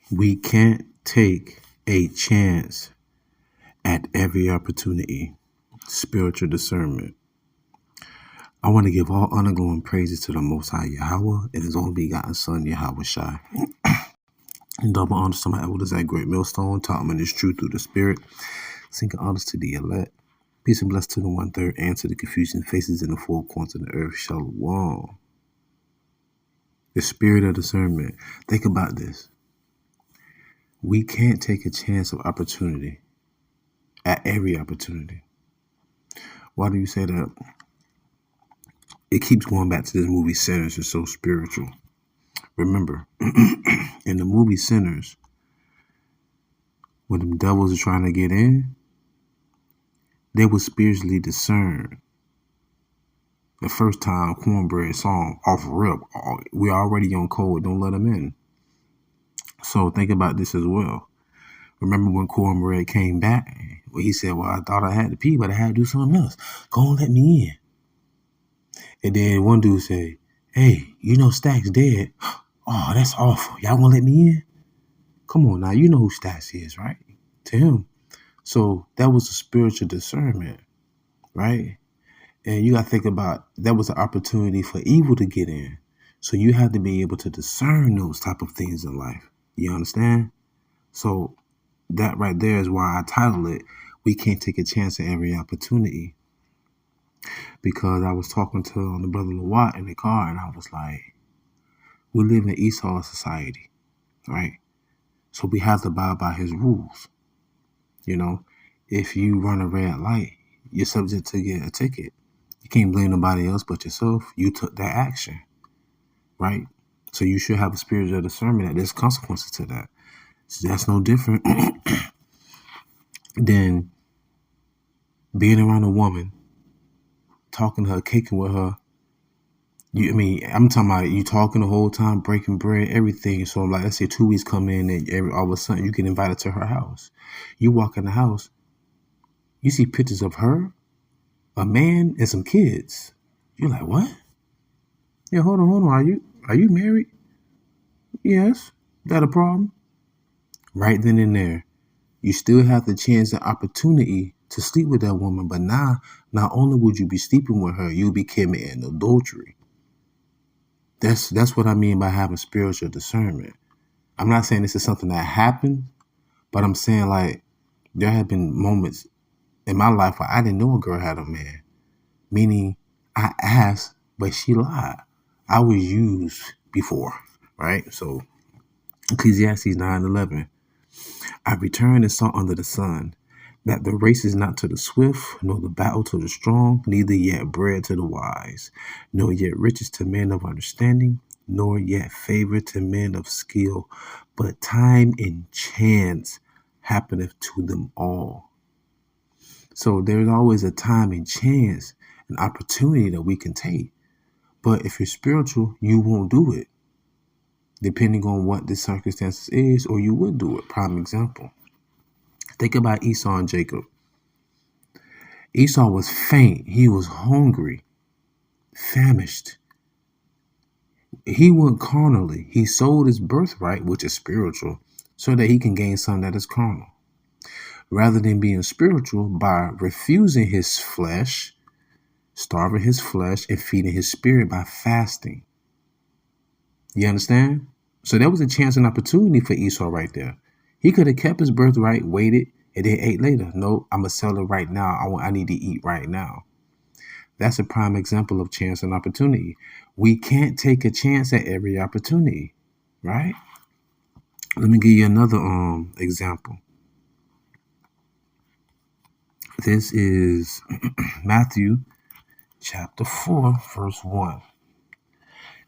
We can't take a chance at every opportunity. Spiritual discernment. I want to give all honor, glory, and praises to the Most High Yahawah and His only begotten Son, YAHAWASHI. And double honors to my elders at Great Millstone, taught me this truth through the Spirit. Sinking honors to the elect. Peace and blessings to the 1/3 and to the confusing faces in the four corners of the earth. Shalom. The spirit of discernment. Think about this. We can't take a chance of opportunity at every opportunity. Why do you say that? It keeps going back to this movie Sinners. It's so spiritual. Remember, in the movie Sinners, when them devils are trying to get in, they were spiritually discerned. The first time Cornbread song off rip, we're already on code, don't let them in. So think about this as well. Remember when Cornbread came back, well, he said, well, I thought I had to pee, but I had to do something else. Go and let me in. And then one dude said, hey, you know Stack's dead. Oh, that's awful. Y'all gonna let me in? Come on now, you know who Stacks is, right? To him. So that was a spiritual discernment, right? And you got to think about that was an opportunity for evil to get in. So you have to be able to discern those type of things in life. You understand? So that right there is why I titled it, We Can't Take a Chance at Every Opportunity. Because I was talking to the brother Lawat in the car, and I was like, we live in Esau society, right? So we have to abide by his rules. You know, if you run a red light, you're subject to get a ticket. You can't blame nobody else but yourself. You took that action, right? So you should have a spiritual discernment that there's consequences to that. So that's no different than being around a woman, talking to her, caking with her. I'm talking about you talking the whole time, breaking bread, everything. So like, let's say 2 weeks come in and all of a sudden you get invited to her house. You walk in the house, you see pictures of her, a man, and some kids. You're like, what? Yeah, hold on. Are you married? Yes. Is that a problem? Right then and there, you still have the chance and opportunity to sleep with that woman. But now, not only would you be sleeping with her, you'll be committing adultery. That's what I mean by having spiritual discernment. I'm not saying this is something that happened, but I'm saying like there have been moments in my life where I didn't know a girl had a man. Meaning I asked, but she lied. I was used before, right? So Ecclesiastes 9:11. I returned and saw under the sun that the race is not to the swift, nor the battle to the strong, neither yet bread to the wise, nor yet riches to men of understanding, nor yet favor to men of skill, but time and chance happeneth to them all. So there's always a time and chance, an opportunity that we can take. But if you're spiritual, you won't do it, depending on what the circumstances is, or you would do it. Prime example. Think about Esau and Jacob. Esau was faint. He was hungry, famished. He went carnally. He sold his birthright, which is spiritual, so that he can gain something that is carnal. Rather than being spiritual by refusing his flesh, starving his flesh, and feeding his spirit by fasting. You understand? So there was a chance and opportunity for Esau right there. He could have kept his birthright, waited, and then ate later. No, I'm going to sell it right now. I need to eat right now. That's a prime example of chance and opportunity. We can't take a chance at every opportunity, right? Let me give you another example. This is Matthew chapter 4, verse 1.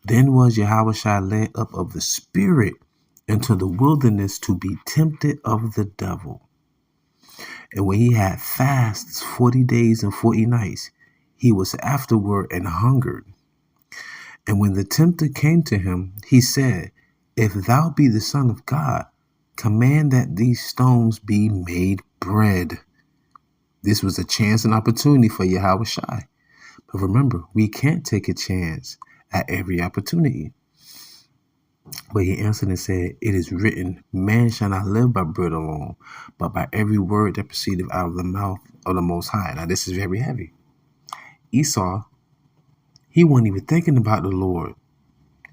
Then was Yahawashi led up of the Spirit into the wilderness to be tempted of the devil. And when he had fasts 40 days and 40 nights, he was afterward and hungered. And when the tempter came to him, he said, If thou be the Son of God, command that these stones be made bread. This was a chance and opportunity for Yahawashi. But remember, we can't take a chance at every opportunity. But he answered and said, It is written, man shall not live by bread alone, but by every word that proceedeth out of the mouth of the Most High. Now this is very heavy. Esau, he wasn't even thinking about the Lord.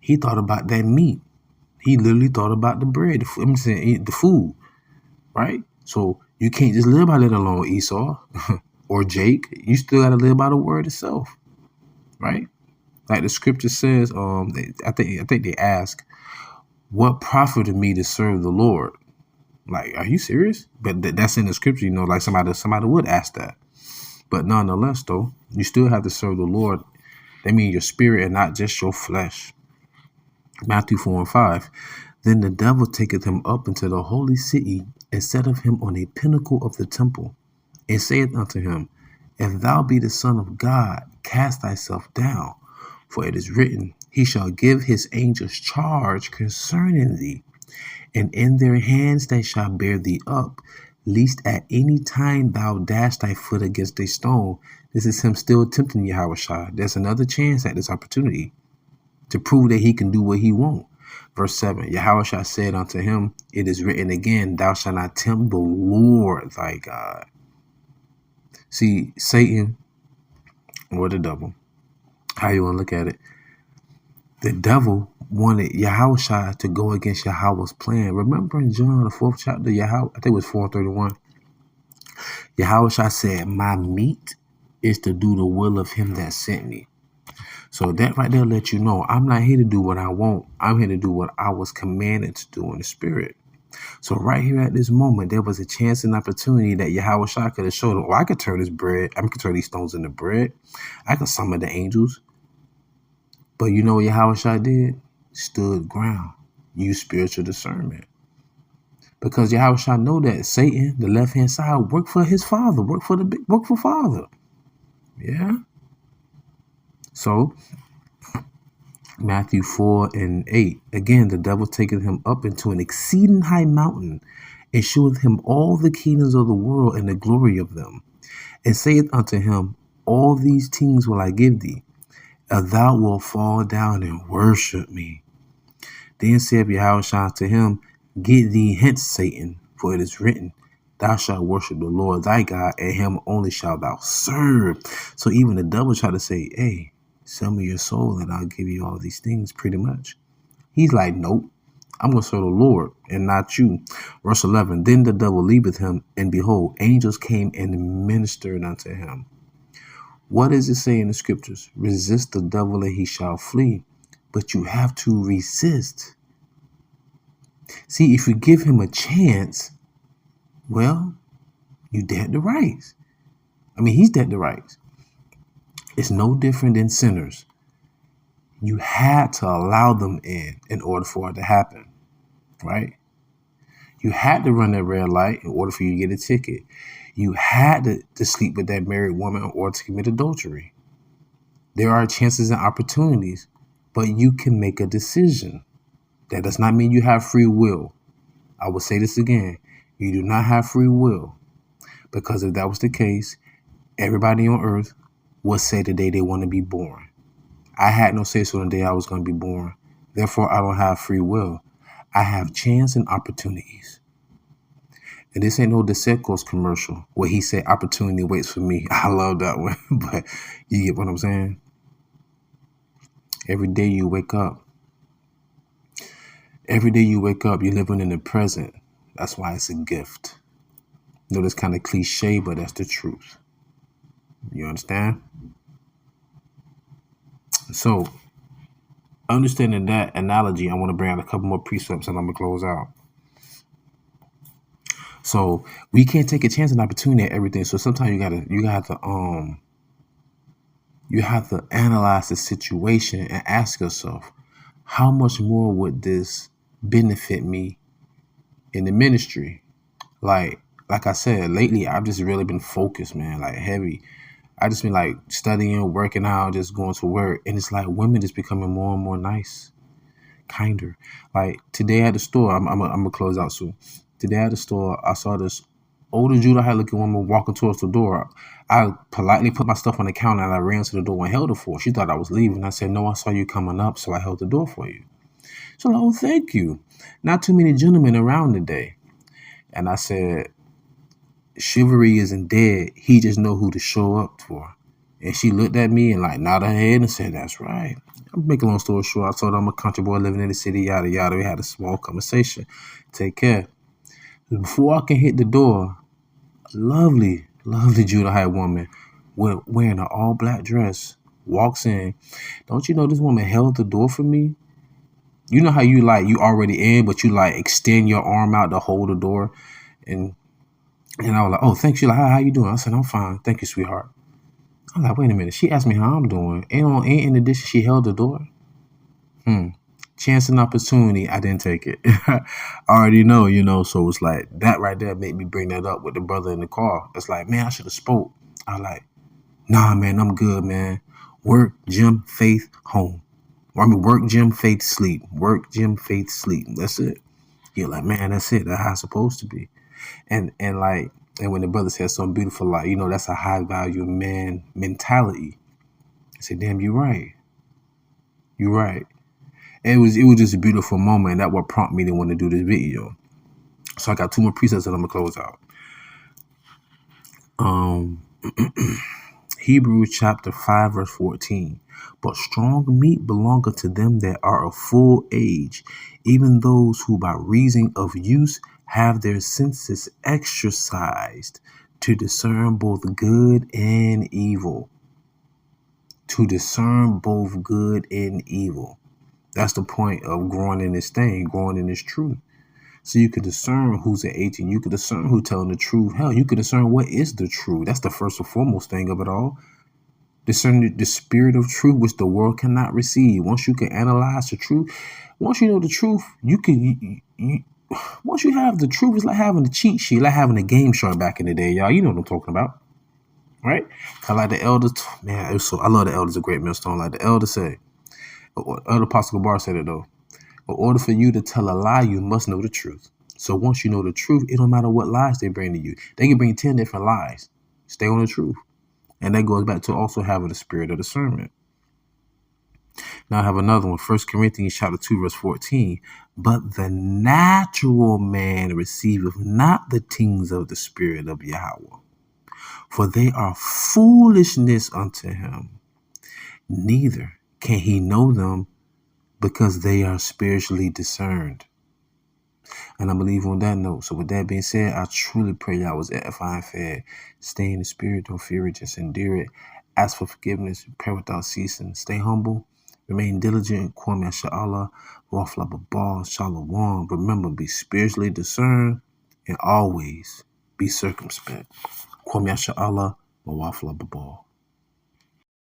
He thought about that meat. He literally thought about the bread, the food, right? So you can't just live by that alone, Esau or Jake. You still got to live by the word itself, right? Like the scripture says, I think they ask, what profited me to serve the Lord? Like, are you serious? But that's in the scripture, like somebody would ask that. But nonetheless, though, you still have to serve the Lord. That means your spirit and not just your flesh. Matthew 4:5. Then the devil taketh him up into the holy city and setteth him on a pinnacle of the temple, and saith unto him, If thou be the Son of God, cast thyself down. For it is written, He shall give his angels charge concerning thee, and in their hands they shall bear thee up, lest at any time thou dash thy foot against a stone. This is him still tempting Yahawashi. There's another chance at this opportunity to prove that he can do what he wants. Verse 7, Yahawashi said unto him, It is written again, Thou shalt not tempt the Lord thy God. See, Satan, or the devil, how you want to look at it, the devil wanted Yahawashi to go against Yahweh's plan. Remember in John, the 4th chapter, I think it was 4:31, Yahawashi said, My meat is to do the will of him that sent me. So that right there let you know, I'm not here to do what I want. I'm here to do what I was commanded to do in the spirit. So right here at this moment, there was a chance and opportunity that Yahawashi could have showed him, I could turn this bread, I could turn these stones into bread. I could summon the angels. But you know what Yahawashi did? Stood ground. Used spiritual discernment. Because Yahawashi know that Satan, the left-hand side, worked for his father, worked for father. Yeah. So Matthew 4:8. Again, the devil taketh him up into an exceeding high mountain, and sheweth him all the kingdoms of the world and the glory of them, and saith unto him, All these things will I give thee, if thou wilt fall down and worship me. Then said Yahawashi to him, Get thee hence, Satan, for it is written, Thou shalt worship the Lord thy God, and him only shalt thou serve. So even the devil tried to say, Hey, sell me your soul and I'll give you all these things, pretty much. He's like, Nope, I'm going to serve the Lord and not you. Verse 11, Then the devil leaveth him, and behold, angels came and ministered unto him. What does it say in the scriptures? Resist the devil and he shall flee. But you have to resist. See, if you give him a chance, well, you dead to rights. He's dead to rights. It's no different than sinners. You had to allow them in order for it to happen, right? You had to run that red light in order for you to get a ticket. You had to sleep with that married woman in order to commit adultery. There are chances and opportunities, but you can make a decision. That does not mean you have free will. I will say this again. You do not have free will, because if that was the case, everybody on earth would say the day they want to be born. I had no say so the day I was going to be born. Therefore, I don't have free will. I have chance and opportunities. And this ain't no DeSecco's commercial where he said opportunity waits for me. I love that one. But you get what I'm saying? Every day you wake up, you're living in the present. That's why it's a gift. I know that's kind of cliche, but that's the truth. You understand? So, understanding that analogy, I want to bring out a couple more precepts and I'm going to close out. So, we can't take a chance and opportunity at everything. So sometimes you have to analyze the situation and ask yourself, how much more would this benefit me in the ministry? Like I said, lately, I've just really been focused, man, like heavy. I just been like studying, working out, just going to work. And it's like women just becoming more and more nice, kinder. Like today at the store, I'm gonna close out soon. Today at the store, I saw this older Judah-looking woman walking towards the door. I politely put my stuff on the counter and I ran to the door and held it for her. She thought I was leaving. I said, No, I saw you coming up, so I held the door for you. So like, oh, thank you. Not too many gentlemen around today. And I said, chivalry isn't dead. He just know who to show up for. And she looked at me and like nodded her head and said, that's right. I'm making a long story short. I told her I'm a country boy living in the city, yada, yada. We had a small conversation. Take care. Before I can hit the door, a lovely Judahite woman wearing an all-black dress walks in. Don't you know this woman held the door for me? You know how you already in, but you like extend your arm out to hold the door. And I was like, oh, thanks. She's like, how you doing? I said, I'm fine. Thank you, sweetheart. I'm like, wait a minute. She asked me how I'm doing. Ain't in addition, she held the door. Chance and opportunity, I didn't take it. I already know, so it's like that right there made me bring that up with the brother in the car. It's like, man, I should have spoke. I was like, nah, man, I'm good, man. Work, gym, faith, home. Work, gym, faith, sleep. Work, gym, faith, sleep. That's it. You're like, man, that's it. That's how it's supposed to be. And when the brother said something beautiful, like, that's a high value man mentality. I said, damn, you're right. You're right. And it was just a beautiful moment. And that what prompted me to want to do this video. So I got 2 more precepts that I'm gonna close out. Hebrews chapter 5 verse 14. But strong meat belongeth to them that are of full age, even those who by reason of use have their senses exercised to discern both good and evil. To discern both good and evil. That's the point of growing in this thing, growing in this truth. So you can discern who's an agent. You can discern who's telling the truth. Hell, you can discern what is the truth. That's the first and foremost thing of it all. Discern the spirit of truth, which the world cannot receive. Once you can analyze the truth, once you know the truth, you can. Once you have the truth, it's like having a cheat sheet, like having a game shark back in the day, y'all. You know what I'm talking about, right? Cause like the elders, man, I love the elders. A great millstone, like the elder said. Elder Apostle Bar said it though. In order for you to tell a lie, you must know the truth. So once you know the truth, it don't matter what lies they bring to you. They can bring 10 different lies. Stay on the truth. And that goes back to also having the spirit of discernment. Now I have another one. 1 Corinthians chapter 2, verse 14. But the natural man receiveth not the things of the spirit of Yahawah, for they are foolishness unto him. Neither can he know them, because they are spiritually discerned. And I believe on that note. So with that being said, I truly pray y'all was edifying, fed. Stay in the spirit, don't fear it, just endure it. Ask for forgiveness, pray without ceasing. Stay humble, remain diligent. YAHAWAH, Shalom. Remember, be spiritually discerned and always be circumspect. YAHAWAH.